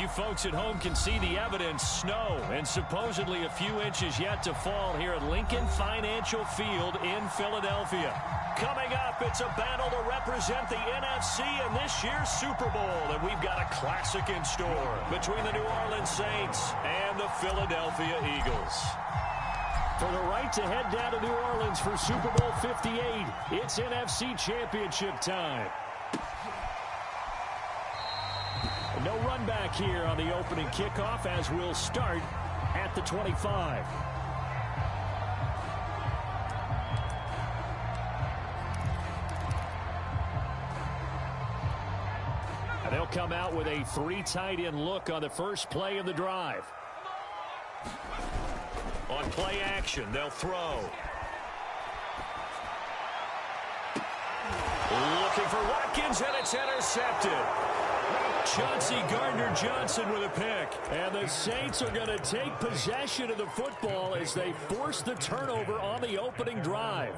You folks at home can see the evidence. Snow and supposedly a few inches yet to fall here at Lincoln Financial Field in Philadelphia. Coming up, it's a battle to represent the NFC in this year's Super Bowl. And we've got a classic in store between the New Orleans Saints and the Philadelphia Eagles. For the right to head down to New Orleans for Super Bowl 58, it's NFC Championship time. No run back here on the opening kickoff as we'll start at the 25. And they'll come out with a 3 tight end look on the first play of the drive. On play action, they'll throw. Looking for Watkins, and it's intercepted. Chauncey Gardner-Johnson with a pick. And the Saints are going to take possession of the football as they force the turnover on the opening drive.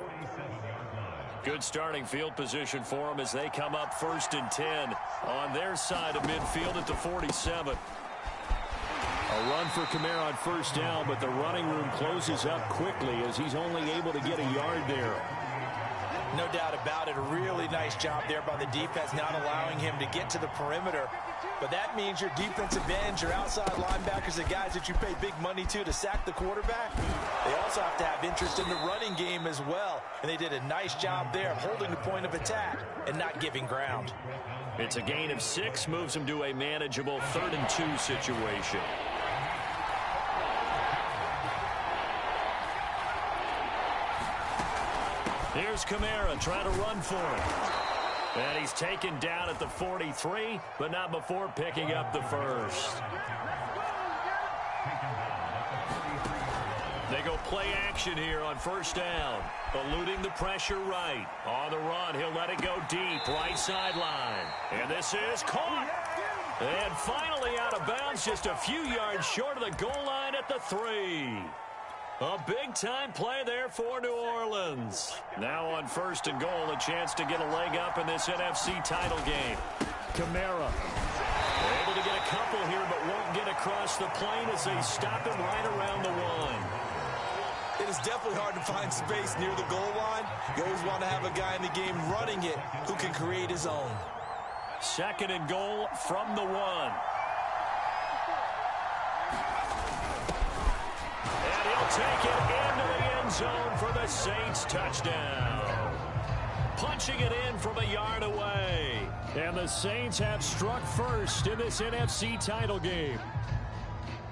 Good starting field position for them as they come up 1st and 10 on their side of midfield at the 47. A run for Kamara on 1st down, but the running room closes up quickly as he's only able to get a yard there. No doubt about it. A really nice job there by the defense, not allowing him to get to the perimeter. But that means your defensive ends, your outside linebackers, the guys that you pay big money to sack the quarterback, they also have to have interest in the running game as well. And they did a nice job there of holding the point of attack and not giving ground. It's a gain of 6, moves them to a manageable 3rd and 2 situation. Here's Kamara trying to run for it. And he's taken down at the 43, but not before picking up the first. They go play action here on 1st down. Eluding the pressure right. On the run, he'll let it go deep, right sideline. And this is caught. And finally out of bounds, just a few yards short of the goal line at the 3. A big-time play there for New Orleans. Now on 1st and goal, a chance to get a leg up in this NFC title game. Kamara able to get a couple here, but won't get across the plane as they stop him right around the 1. It is definitely hard to find space near the goal line. You always want to have a guy in the game running it who can create his own. 2nd and goal from the 1. Take it into the end zone for the Saints touchdown. Punching it in from a yard away. And the Saints have struck first in this NFC title game.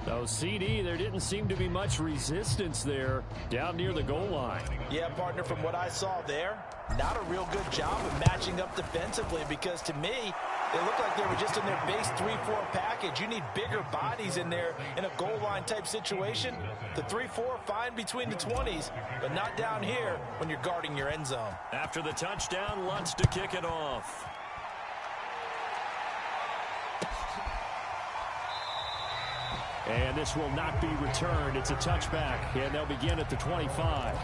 Though CD, there didn't seem to be much resistance there down near the goal line. Yeah, partner, from what I saw there, not a real good job of matching up defensively because to me, they looked like they were just in their base 3-4 package. You need bigger bodies in there in a goal line type situation. The 3-4 fine between the 20s, but not down here when you're guarding your end zone. After the touchdown, Lutz to kick it off. And this will not be returned. It's a touchback, and they'll begin at the 25.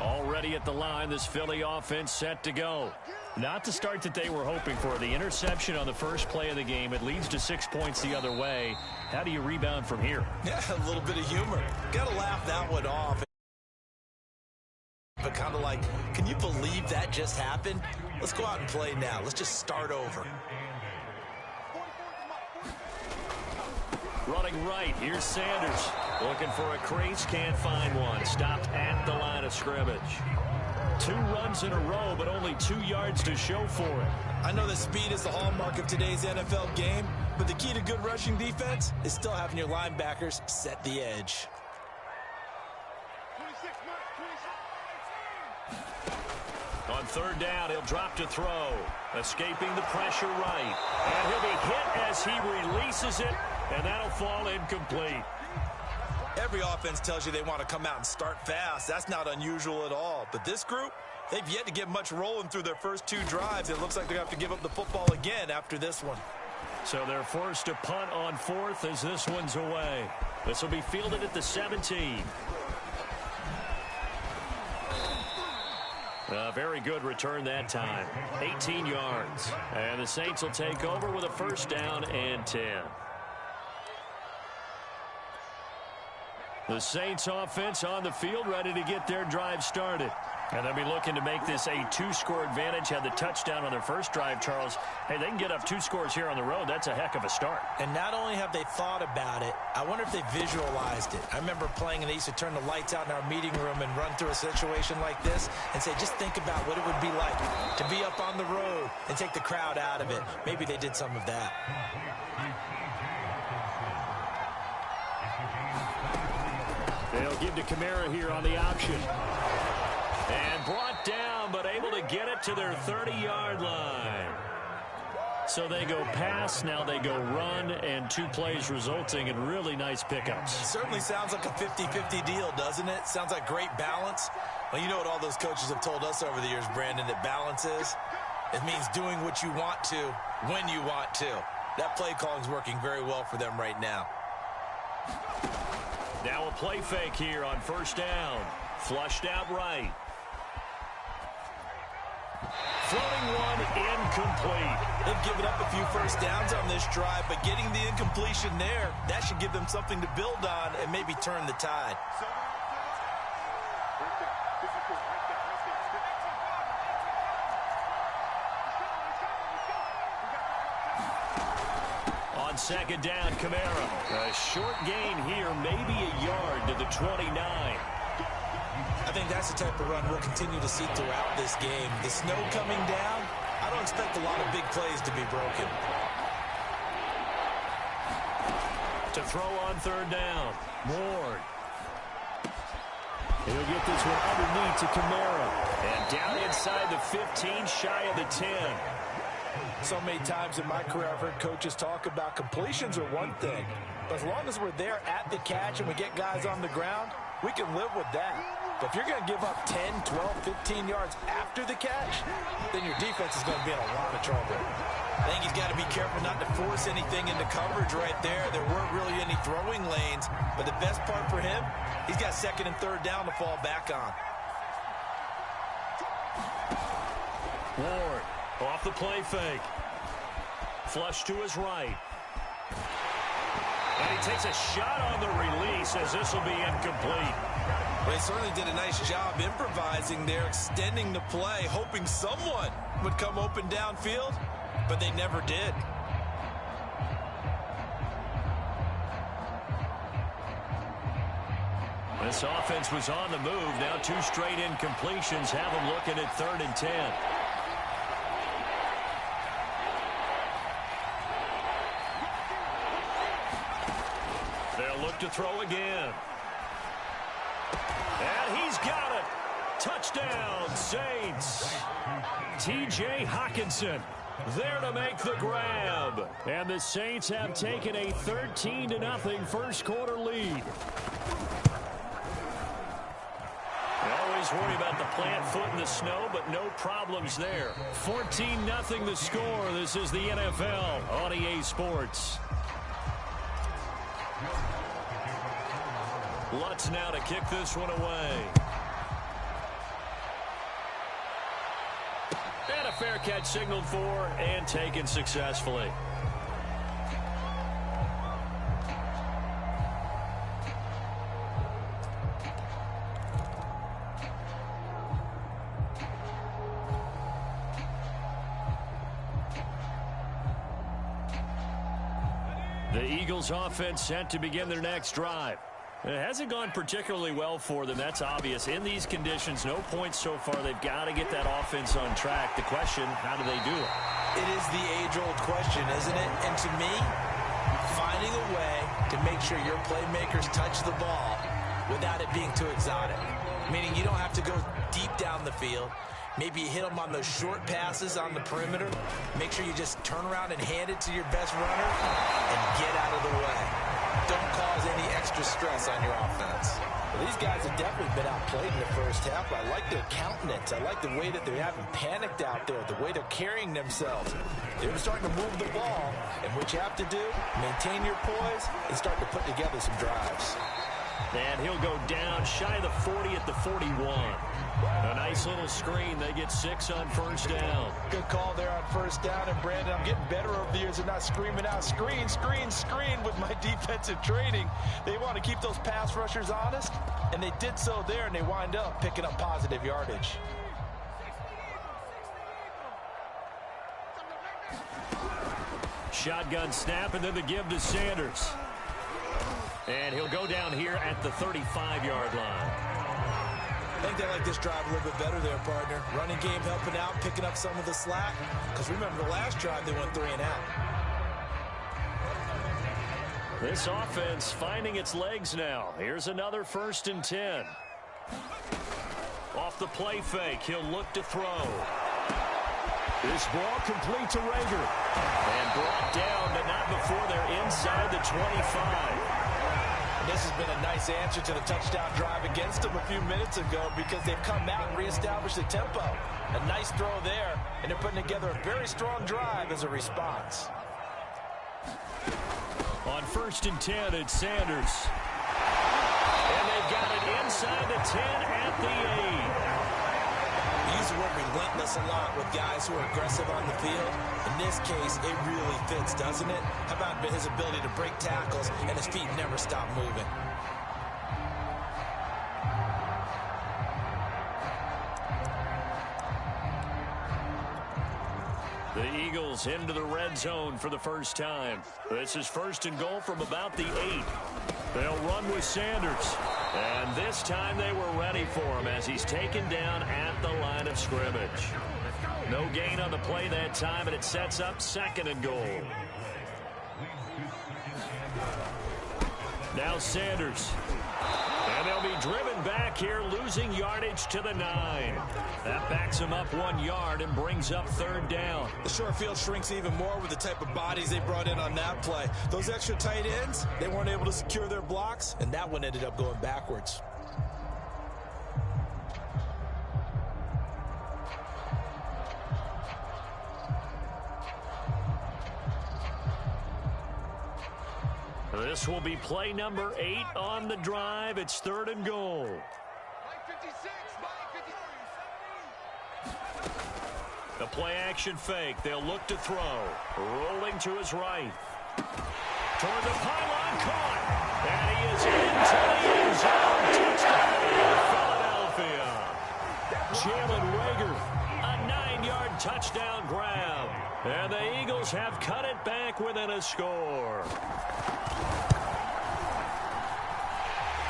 Already at the line, this Philly offense set to go. Not the start that they were hoping for. The interception on the first play of the game. It leads to 6 points the other way. How do you rebound from here? Yeah, a little bit of humor. Got to laugh that one off. But kind of like, can you believe that just happened? Let's go out and play now. Let's just start over. Running right, here's Sanders. Looking for a crease, can't find one. Stopped at the line of scrimmage. 2 runs in a row, but only 2 yards to show for it. I know that speed is the hallmark of today's NFL game, but the key to good rushing defense is still having your linebackers set the edge. On 3rd down, he'll drop to throw. Escaping the pressure right. And he'll be hit as he releases it, and that'll fall incomplete. Every offense tells you they want to come out and start fast. That's not unusual at all. But this group, they've yet to get much rolling through their first 2 drives. It looks like they're going to have to give up the football again after this one. So they're forced to punt on 4th as this one's away. This will be fielded at the 17. A very good return that time. 18 yards. And the Saints will take over with a first down and 10. The Saints offense on the field, ready to get their drive started. And they'll be looking to make this a two-score advantage. Had the touchdown on their first drive, Charles. Hey, they can get up 2 scores here on the road. That's a heck of a start. And not only have they thought about it, I wonder if they visualized it. I remember playing, and they used to turn the lights out in our meeting room and run through a situation like this and say, just think about what it would be like to be up on the road and take the crowd out of it. Maybe they did some of that. They'll give to Kamara here on the option. And brought down, but able to get it to their 30-yard line. So they go pass, now they go run, and 2 plays resulting in really nice pickups. Certainly sounds like a 50-50 deal, doesn't it? Sounds like great balance. Well, you know what all those coaches have told us over the years, Brandon, that balance is? It means doing what you want to, when you want to. That play calling is working very well for them right now. Now a play fake here on first down. Flushed out right. Floating one incomplete. They've given up a few first downs on this drive, but getting the incompletion there, that should give them something to build on and maybe turn the tide. On second down, Kamara. A short gain here, maybe a yard to the 29. I think that's the type of run we'll continue to see throughout this game. The snow coming down, I don't expect a lot of big plays to be broken. To throw on third down, Ward. He'll get this one underneath to Kamara. And down inside the 15, shy of the 10. So many times in my career, I've heard coaches talk about completions are one thing. But as long as we're there at the catch and we get guys on the ground, we can live with that. But if you're going to give up 10, 12, 15 yards after the catch, then your defense is going to be in a lot of trouble. I think he's got to be careful not to force anything into coverage right there. There weren't really any throwing lanes. But the best part for him, he's got second and third down to fall back on. Ward off the play fake. Flush to his right. And he takes a shot on the release as this will be incomplete. Well, they certainly did a nice job improvising there, extending the play, hoping someone would come open downfield, but they never did. This offense was on the move. Now 2 straight incompletions have them looking at 3rd and 10. They'll look to throw again. And he's got it. Touchdown, Saints. T.J. Hockenson there to make the grab. And the Saints have taken a 13-0 first quarter lead. They always worry about the plant foot in the snow, but no problems there. 14-0 the score. This is the NFL on EA Sports. Lutz now to kick this one away. And a fair catch signaled for and taken successfully. The Eagles offense set to begin their next drive. It hasn't gone particularly well for them. That's obvious. In these conditions, no points so far. They've got to get that offense on track. The question, how do they do it? It is the age-old question, isn't it? And to me, finding a way to make sure your playmakers touch the ball without it being too exotic. Meaning you don't have to go deep down the field. Maybe you hit them on those short passes on the perimeter. Make sure you just turn around and hand it to your best runner and get out of the way. Don't cause any extra stress on your offense. Well, these guys have definitely been outplayed in the first half. I like their countenance. I like the way that they haven't panicked out there, the way they're carrying themselves. They're starting to move the ball, and what you have to do, maintain your poise and start to put together some drives. And he'll go down shy of the 40 at the 41. A nice little screen. They get 6 on first down. Good call there on first down. And, Brandon, I'm getting better over the years of not screaming out, screen, screen, screen with my defensive training. They want to keep those pass rushers honest, and they did so there, and they wind up picking up positive yardage. Shotgun snap, and then the give to Sanders. And he'll go down here at the 35-yard line. I think they like this drive a little bit better there, partner. Running game helping out, picking up some of the slack. Because remember, the last drive, they went 3 and out. This offense finding its legs now. Here's another 1st and 10. Off the play fake, he'll look to throw. This ball complete to Rager. And brought down, but not before they're inside the 25. This has been a nice answer to the touchdown drive against them a few minutes ago because they've come out and reestablished the tempo. A nice throw there, and they're putting together a very strong drive as a response. On 1st and 10, it's Sanders. And they've got it inside the 10 at the 8. We use the word relentless a lot with guys who are aggressive on the field. In this case, it really fits, doesn't it? How about his ability to break tackles and his feet never stop moving? The Eagles into the red zone for the first time. This is 1st and goal from about the 8. They'll run with Sanders. And this time they were ready for him as he's taken down at the line of scrimmage. No gain on the play that time, and it sets up 2nd and goal. Now Sanders. And they'll be driven back here, losing yardage to the 9. That backs him up 1 yard and brings up 3rd down. The short field shrinks even more with the type of bodies they brought in on that play. Those extra tight ends, they weren't able to secure their blocks, and that one ended up going backwards. This will be play number 8 on the drive. It's 3rd and goal. The play action fake. They'll look to throw. Rolling to his right. Toward the pylon, caught. And he is into the end zone. Touchdown, Philadelphia. Jalen Rager, a 9-yard touchdown grab. And the Eagles have cut it back within a score.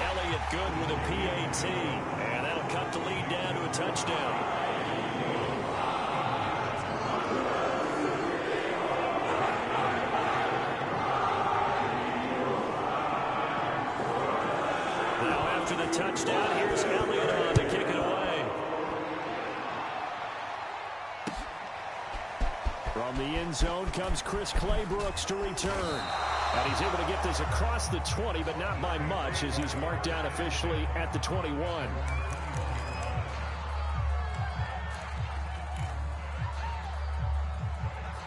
Elliott good with a PAT. And that'll cut the lead down to a touchdown. Touchdown. Here's Elliott on to kick it away. From the end zone comes Chris Claybrooks to return. And he's able to get this across the 20, but not by much as he's marked down officially at the 21.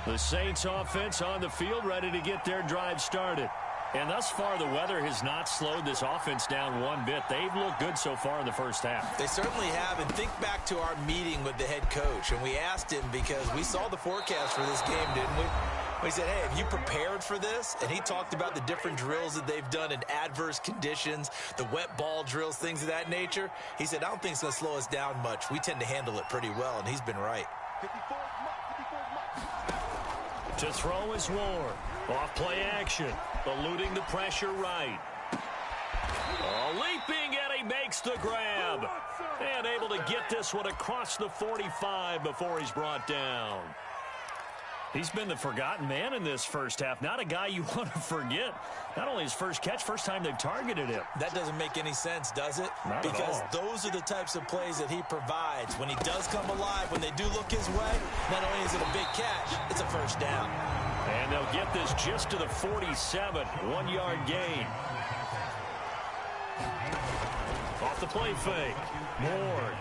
The Saints offense on the field ready to get their drive started. And thus far, the weather has not slowed this offense down one bit. They've looked good so far in the first half. They certainly have. And think back to our meeting with the head coach. And we asked him because we saw the forecast for this game, didn't we? We said, hey, have you prepared for this? And he talked about the different drills that they've done in adverse conditions, the wet ball drills, things of that nature. He said, I don't think it's going to slow us down much. We tend to handle it pretty well, and he's been right. To throw is Ward. Off play action. Eluding the pressure right. Leaping, and he makes the grab. And able to get this one across the 45 before he's brought down. He's been the forgotten man in this first half. Not a guy you want to forget. Not only his first catch, first time they've targeted him. That doesn't make any sense, does it? Not because at all. Those are the types of plays that he provides. When he does come alive, when they do look his way, not only is it a big catch, it's a first down. And they'll get this just to the 47, 1-yard gain. Off the play fake. Ward.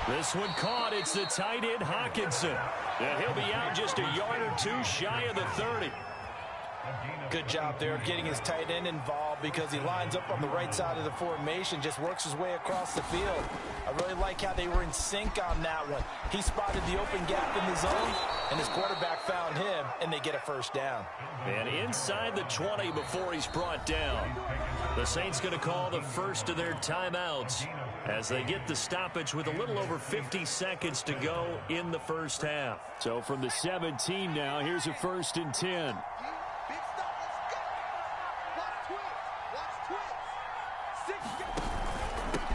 This one caught. It's the tight end, Hawkinson. And he'll be out just a yard or two shy of the 30. Good job there of getting his tight end involved because he lines up on the right side of the formation, just works his way across the field. I really like how they were in sync on that one. He spotted the open gap in the zone, and his quarterback found him, and they get a first down. And inside the 20 before he's brought down. The Saints going to call the first of their timeouts as they get the stoppage with a little over 50 seconds to go in the first half. So from the 17 now, here's a 1st and 10.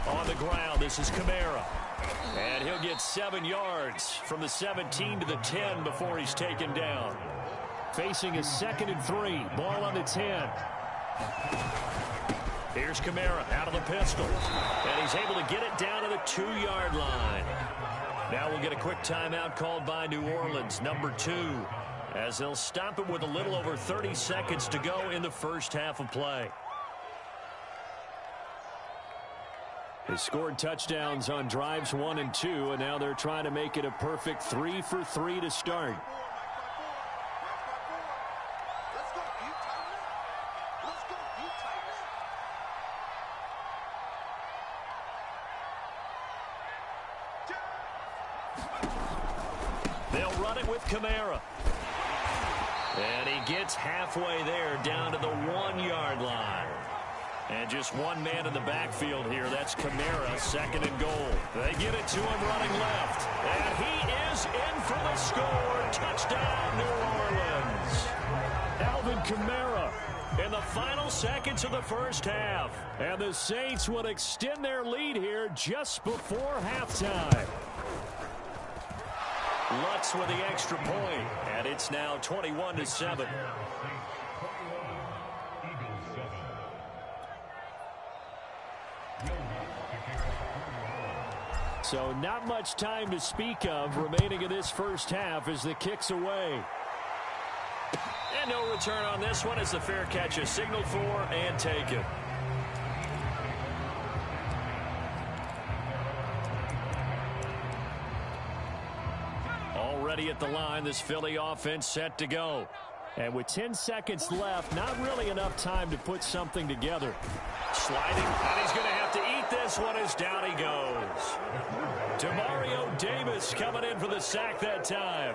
On the ground, this is Kamara. And he'll get 7 yards from the 17 to the 10 before he's taken down. Facing a 2nd and 3. Ball on the 10. Here's Kamara out of the pistol. And he's able to get it down to the 2-yard line. Now we'll get a quick timeout called by New Orleans, number 2, as they'll stop it with a little over 30 seconds to go in the first half of play. They scored touchdowns on drives 1 and 2, and now they're trying to make it a perfect 3 for 3 to start. They'll run it with Kamara. And he gets halfway there down to the 1-yard line. And just one man in the backfield here. That's Kamara, 2nd and goal. They get it to him running left. And he is in for the score. Touchdown, New Orleans. Alvin Kamara in the final seconds of the first half. And the Saints will extend their lead here just before halftime. Lutz with the extra point. And it's now 21-7. So not much time to speak of remaining in this first half as the kick's away. And no return on this one as the fair catch is signaled for and taken. Already at the line, this Philly offense set to go. And with 10 seconds left, not really enough time to put something together. Sliding, and he's going to have to eat this one as down he goes. Demario Davis coming in for the sack that time.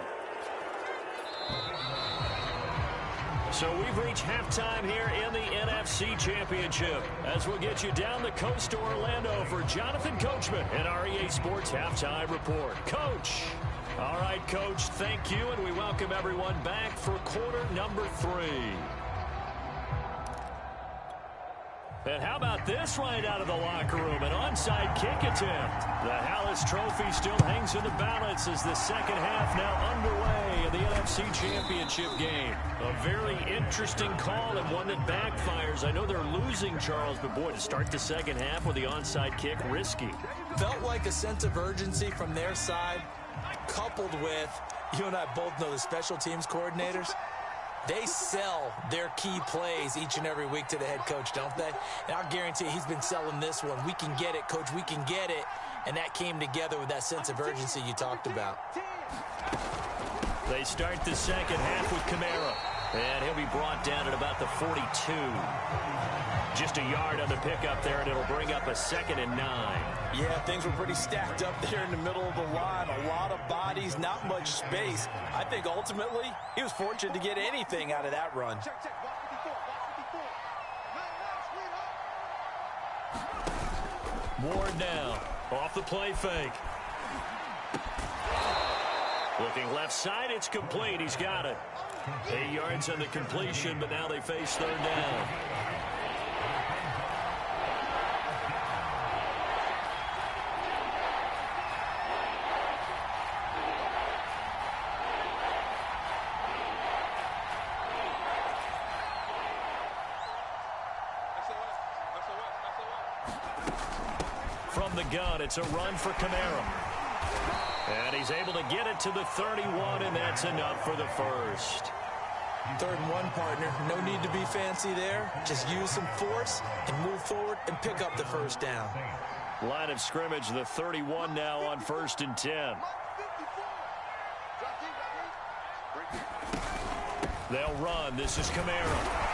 So we've reached halftime here in the NFC Championship as we'll get you down the coast to Orlando for Jonathan Coachman and our EA Sports Halftime Report. Coach. All right, Coach, thank you, and we welcome everyone back for quarter number 3. And how about this right out of the locker room? An onside kick attempt. The Hallis Trophy still hangs in the balance as the second half now underway in the NFC Championship game. A very interesting call and one that backfires. I know they're losing, Charles, but boy, to start the second half with the onside kick, risky. Felt like a sense of urgency from their side, coupled with, you and I both know the special teams coordinators. They sell their key plays each and every week to the head coach, don't they? And I'll guarantee he's been selling this one. We can get it, Coach. We can get it. And that came together with that sense of urgency you talked about. They start the second half with Kamara. And he'll be brought down at about the 42. Just a yard on the pickup there, and it'll bring up a 2nd and 9. Yeah, things were pretty stacked up there in the middle of the line. A lot of bodies, not much space. I think ultimately he was fortunate to get anything out of that run. Ward now, off the play fake. Looking left side, it's complete. He's got it. 8 yards on the completion, but now they face 3rd down. From the gun, it's a run for Kamara. And he's able to get it to the 31, and that's enough for the first. 3rd and 1, partner. No need to be fancy there. Just use some force and move forward and pick up the first down. Line of scrimmage, the 31 now on 1st and 10. They'll run. This is Kamara.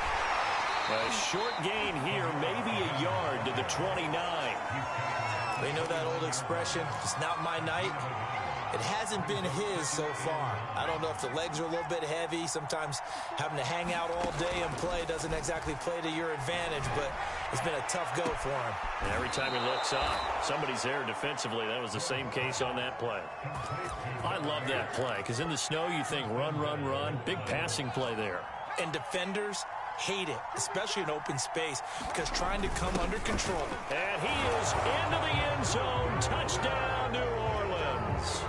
A short gain here, maybe a yard to the 29. They know that old expression, it's not my night. It hasn't been his so far. I don't know if the legs are a little bit heavy. Sometimes having to hang out all day and play doesn't exactly play to your advantage, but it's been a tough go for him. And every time he looks up, somebody's there defensively. That was the same case on that play. I love that play because in the snow you think run, run, run. Big passing play there. And defenders hate it, especially in open space, because trying to come under control. And he is into the end zone. Touchdown, New Orleans.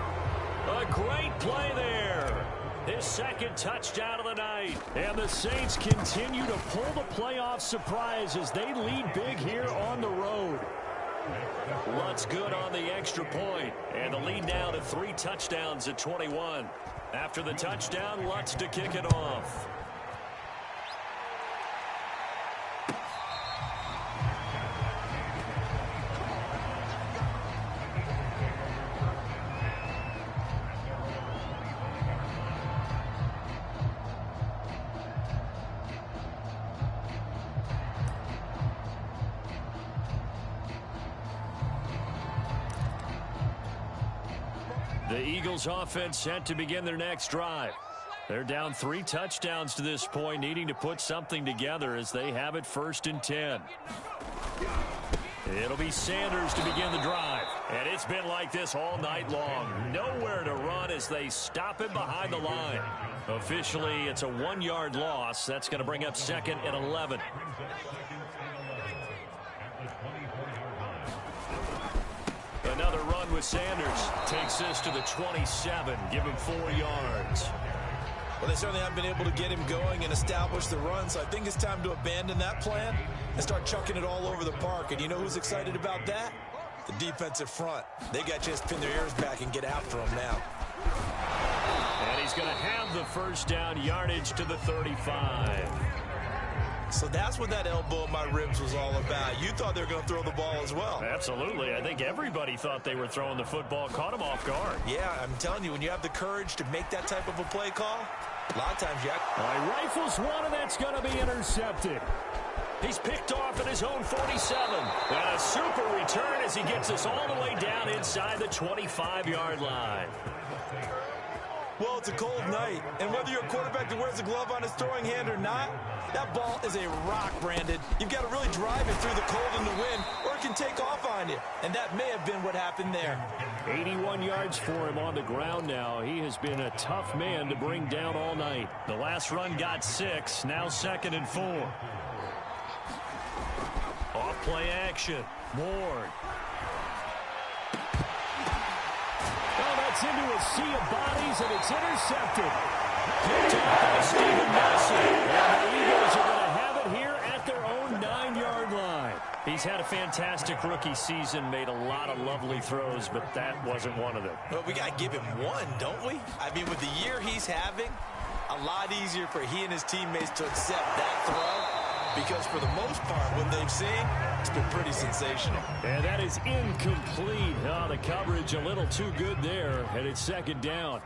A great play there. His second touchdown of the night. And the Saints continue to pull the playoff surprise as they lead big here on the road. Lutz good on the extra point. And the lead now to 3 touchdowns at 21. After the touchdown, Lutz to kick it off. The Eagles offense set to begin their next drive. They're down 3 touchdowns to this point, needing to put something together as they have it 1st and 10. It'll be Sanders to begin the drive. And it's been like this all night long. Nowhere to run as they stop him behind the line. Officially, it's a 1-yard loss. That's going to bring up 2nd and 11. Another run with Sanders. Takes this to the 27. Give him 4 yards. Well, they certainly haven't been able to get him going and establish the run, so I think it's time to abandon that plan and start chucking it all over the park. And you know who's excited about that? The defensive front. They got to just pin their ears back and get after him now. And he's going to have the first down, yardage to the 35. So that's what that elbow in my ribs was all about. You thought they were going to throw the ball as well. Absolutely. I think everybody thought they were throwing the football, caught him off guard. Yeah, I'm telling you, when you have the courage to make that type of a play call, a lot of times you have... Rifles one, and that's going to be intercepted. He's picked off at his own 47. And a super return as he gets us all the way down inside the 25-yard line. Well, it's a cold night, and whether you're a quarterback that wears a glove on his throwing hand or not, that ball is a rock, Brandon. You've got to really drive it through the cold and the wind, or it can take off on you. And that may have been what happened there. 81 yards for him on the ground now. He has been a tough man to bring down all night. The last run got 6, now 2nd and 4. Off play action. Ward. It's into a sea of bodies, and it's intercepted. Picked off by Steven Nelson. And the Eagles are going to have it here at their own 9-yard line. He's had a fantastic rookie season, made a lot of lovely throws, but that wasn't one of them. Well, we got to give him one, don't we? I mean, with the year he's having, a lot easier for he and his teammates to accept that throw. Because for the most part, what they've seen, it's been pretty sensational. And that is incomplete. Oh, the coverage a little too good there, and it's 2nd down.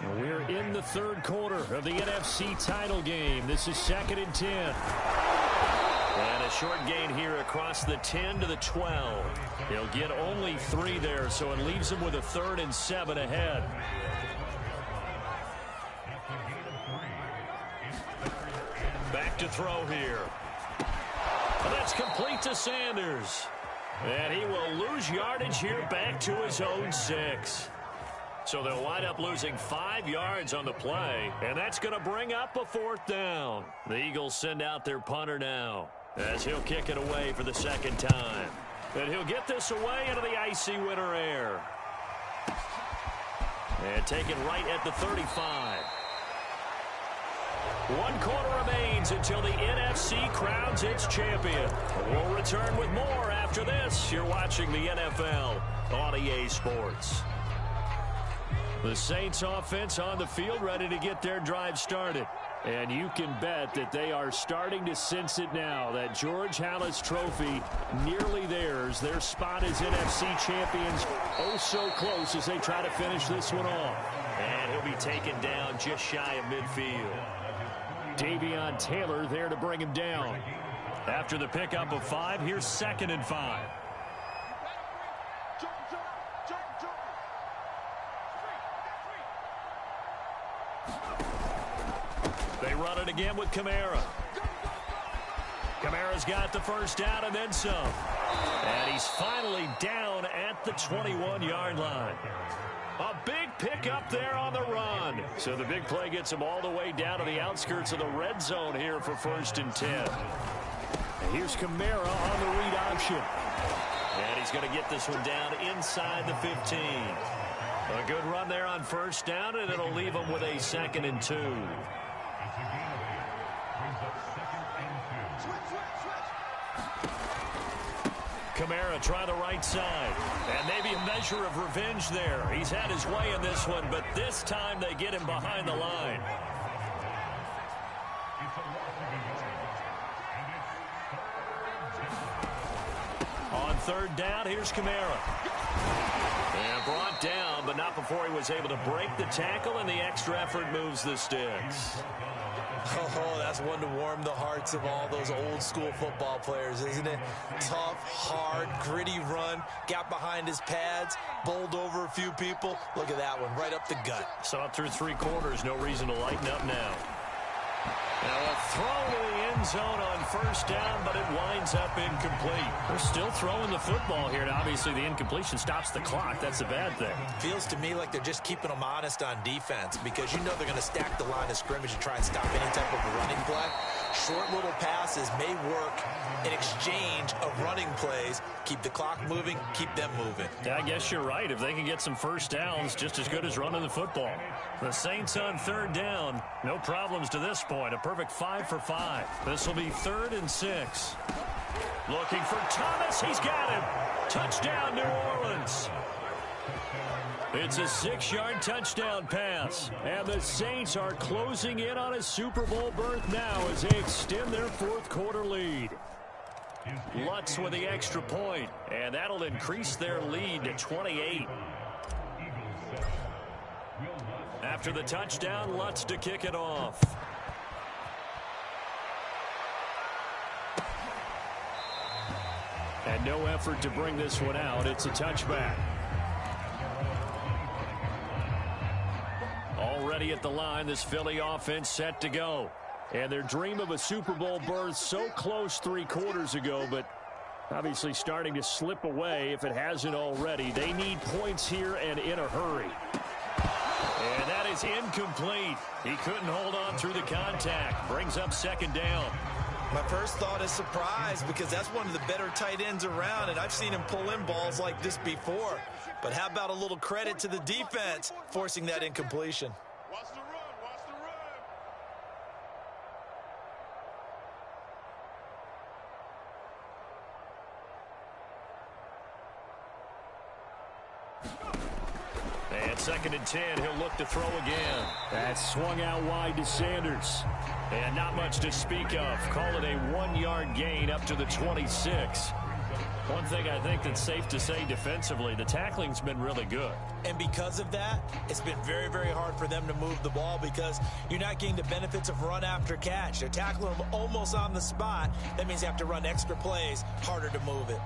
And we're in the 3rd quarter of the NFC title game. This is 2nd and 10. And a short gain here across the 10 to the 12. He'll get only 3 there, so it leaves him with a 3rd and 7 ahead. Back to throw here. And that's complete to Sanders. And he will lose yardage here back to his own 6. So they'll wind up losing 5 yards on the play. And that's going to bring up a 4th down. The Eagles send out their punter now as he'll kick it away for the 2nd time. And he'll get this away into the icy winter air. And taken right at the 35. 1 quarter remains until the NFC crowns its champion. We'll return with more after this. You're watching the NFL on EA Sports. The Saints offense on the field ready to get their drive started. And you can bet that they are starting to sense it now. That George Halas trophy nearly theirs. Their spot as NFC champions oh so close as they try to finish this one off. And he'll be taken down just shy of midfield. Davion Taylor there to bring him down. After the pickup of 5, here's 2nd and 5. They run it again with Kamara. Kamara's got the first down and then some. And he's finally down at the 21-yard line. A big pickup there on the run. So the big play gets him all the way down to the outskirts of the red zone here for 1st and 10. And here's Kamara on the read option. And he's going to get this one down inside the 15. A good run there on 1st down, and it'll leave him with a 2nd and 2. Kamara try the right side. And maybe a measure of revenge there. He's had his way in this one, but this time they get him behind the line. On 3rd down, here's Kamara. And brought down, but not before he was able to break the tackle, and the extra effort moves the sticks. Oh, that's one to warm the hearts of all those old school football players, isn't it? Tough, hard, gritty run, got behind his pads, bowled over a few people. Look at that one, right up the gut. Saw it through 3 quarters, no reason to lighten up now. Now a throw to the end zone on 1st down, but it winds up incomplete. They're still throwing the football here, and obviously the incompletion stops the clock. That's a bad thing. Feels to me like they're just keeping them honest on defense, because you know they're going to stack the line of scrimmage and try and stop any type of a running play. Short little passes may work in exchange of running plays. Keep the clock moving, keep them moving. Yeah, I guess you're right. If they can get some 1st downs, just as good as running the football. The Saints on 3rd down. No problems to this point. A perfect 5 for 5. This will be 3rd and 6. Looking for Thomas. He's got him. Touchdown, New Orleans. It's a 6-yard touchdown pass. And the Saints are closing in on a Super Bowl berth now as they extend their 4th quarter lead. Lutz with the extra point, and that'll increase their lead to 28. After the touchdown, Lutz to kick it off. And no effort to bring this one out. It's a touchback. Already at the line, this Philly offense set to go. And their dream of a Super Bowl berth so close 3 quarters ago, but obviously starting to slip away if it hasn't already. They need points here and in a hurry. And that is incomplete. He couldn't hold on through the contact. Brings up 2nd down. My first thought is surprise, because that's one of the better tight ends around, and I've seen him pull in balls like this before. But how about a little credit to the defense forcing that incompletion? Watch the run, watch the run. And 2nd and 10, he'll look to throw again. That's swung out wide to Sanders. And not much to speak of. Call it a 1-yard gain up to the 26. One thing I think that's safe to say defensively, the tackling's been really good. And because of that, it's been very, very hard for them to move the ball, because you're not getting the benefits of run after catch. They're tackling them almost on the spot. That means you have to run extra plays, harder to move it.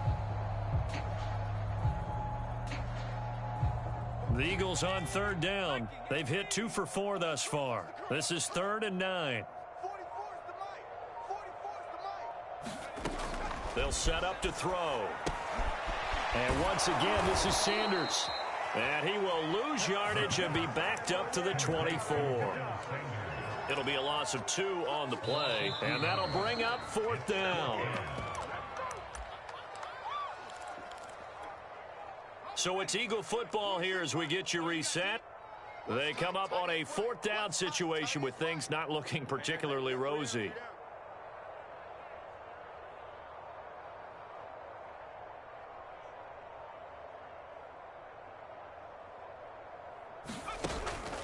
The Eagles on 3rd down. They've hit 2 for 4 thus far. This is 3rd and 9. They'll set up to throw. And once again, this is Sanders. And he will lose yardage and be backed up to the 24. It'll be a loss of 2 on the play. And that'll bring up 4th down. So it's Eagle football here as we get you reset. They come up on a 4th down situation with things not looking particularly rosy.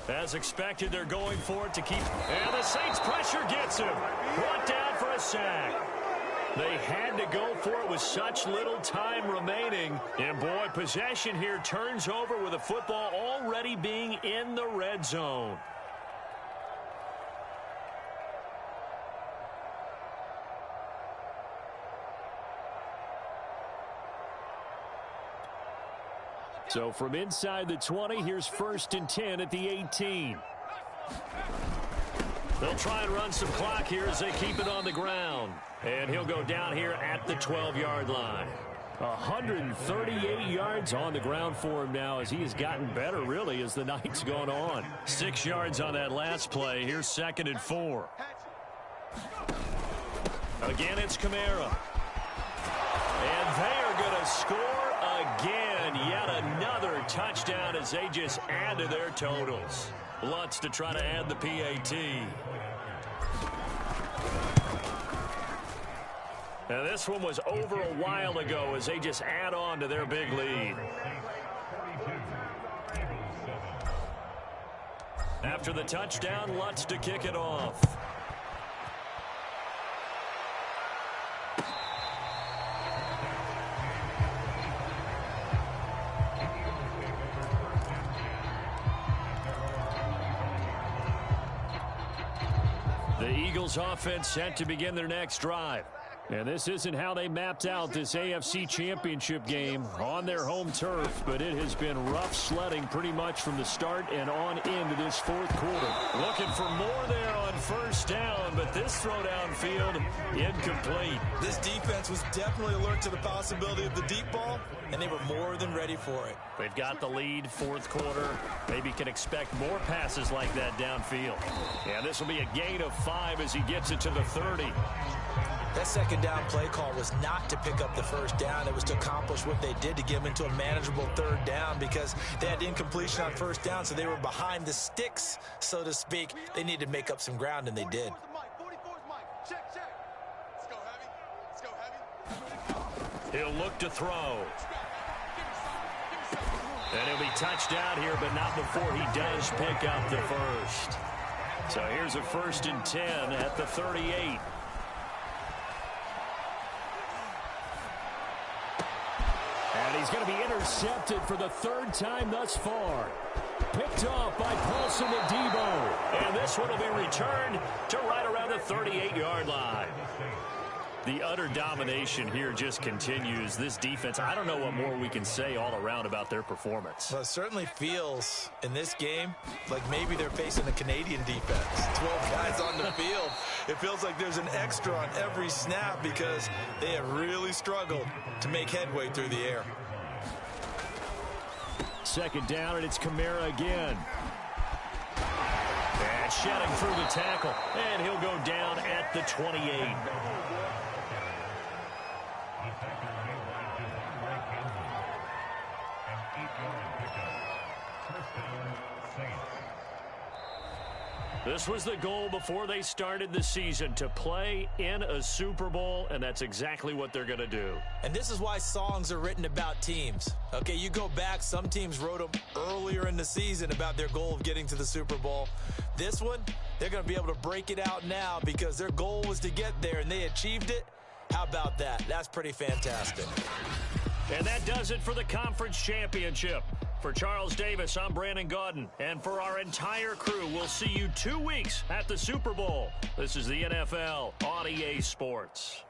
As expected, they're going for it to keep. And the Saints pressure gets him. Brought down for a sack. They had to go for it with such little time remaining. And, boy, possession here turns over with the football already being in the red zone. So from inside the 20, here's 1st and 10 at the 18. They'll try and run some clock here as they keep it on the ground. And he'll go down here at the 12-yard line. 138 yards on the ground for him now as he has gotten better, really, as the night's gone on. 6 yards on that last play. Here's 2nd and 4. Again, it's Kamara. And they are going to score again. Yet another touchdown as they just add to their totals. Lutz to try to add the PAT. Now this one was over a while ago as they just add on to their big lead. After the touchdown, Lutz to kick it off. The Eagles offense set to begin their next drive. And this isn't how they mapped out this AFC Championship game on their home turf, but it has been rough sledding pretty much from the start and on into this 4th quarter. Looking for more there on 1st down, but this throw downfield incomplete. This defense was definitely alert to the possibility of the deep ball, and they were more than ready for it. They've got the lead, 4th quarter. Maybe can expect more passes like that downfield. And this will be a gain of 5 as he gets it to the 30. That 2nd down play call was not to pick up the 1st down. It was to accomplish what they did to get them into a manageable 3rd down because they had incompletion on 1st down, so they were behind the sticks, so to speak. They needed to make up some ground, and they did. He'll look to throw. And he'll be touched down here, but not before he does pick up the 1st. So here's a 1st and 10 at the 38. And he's going to be intercepted for the 3rd time thus far. Picked off by Paulson Adebo. And this one will be returned to right around the 38-yard line. The utter domination here just continues. This defense, I don't know what more we can say all around about their performance. Well, it certainly feels in this game like maybe they're facing a Canadian defense. 12 guys on the field. It feels like there's an extra on every snap because they have really struggled to make headway through the air. 2nd down, and it's Kamara again. And shedding through the tackle. And he'll go down at the 28. This was the goal before they started the season, to play in a Super Bowl, and that's exactly what they're going to do. And this is why songs are written about teams. Okay, you go back, some teams wrote them earlier in the season about their goal of getting to the Super Bowl. This one, they're going to be able to break it out now because their goal was to get there, and they achieved it. How about that? That's pretty fantastic. And that does it for the conference championship. For Charles Davis, I'm Brandon Gaudin. And for our entire crew, we'll see you 2 weeks at the Super Bowl. This is the NFL on EA Sports.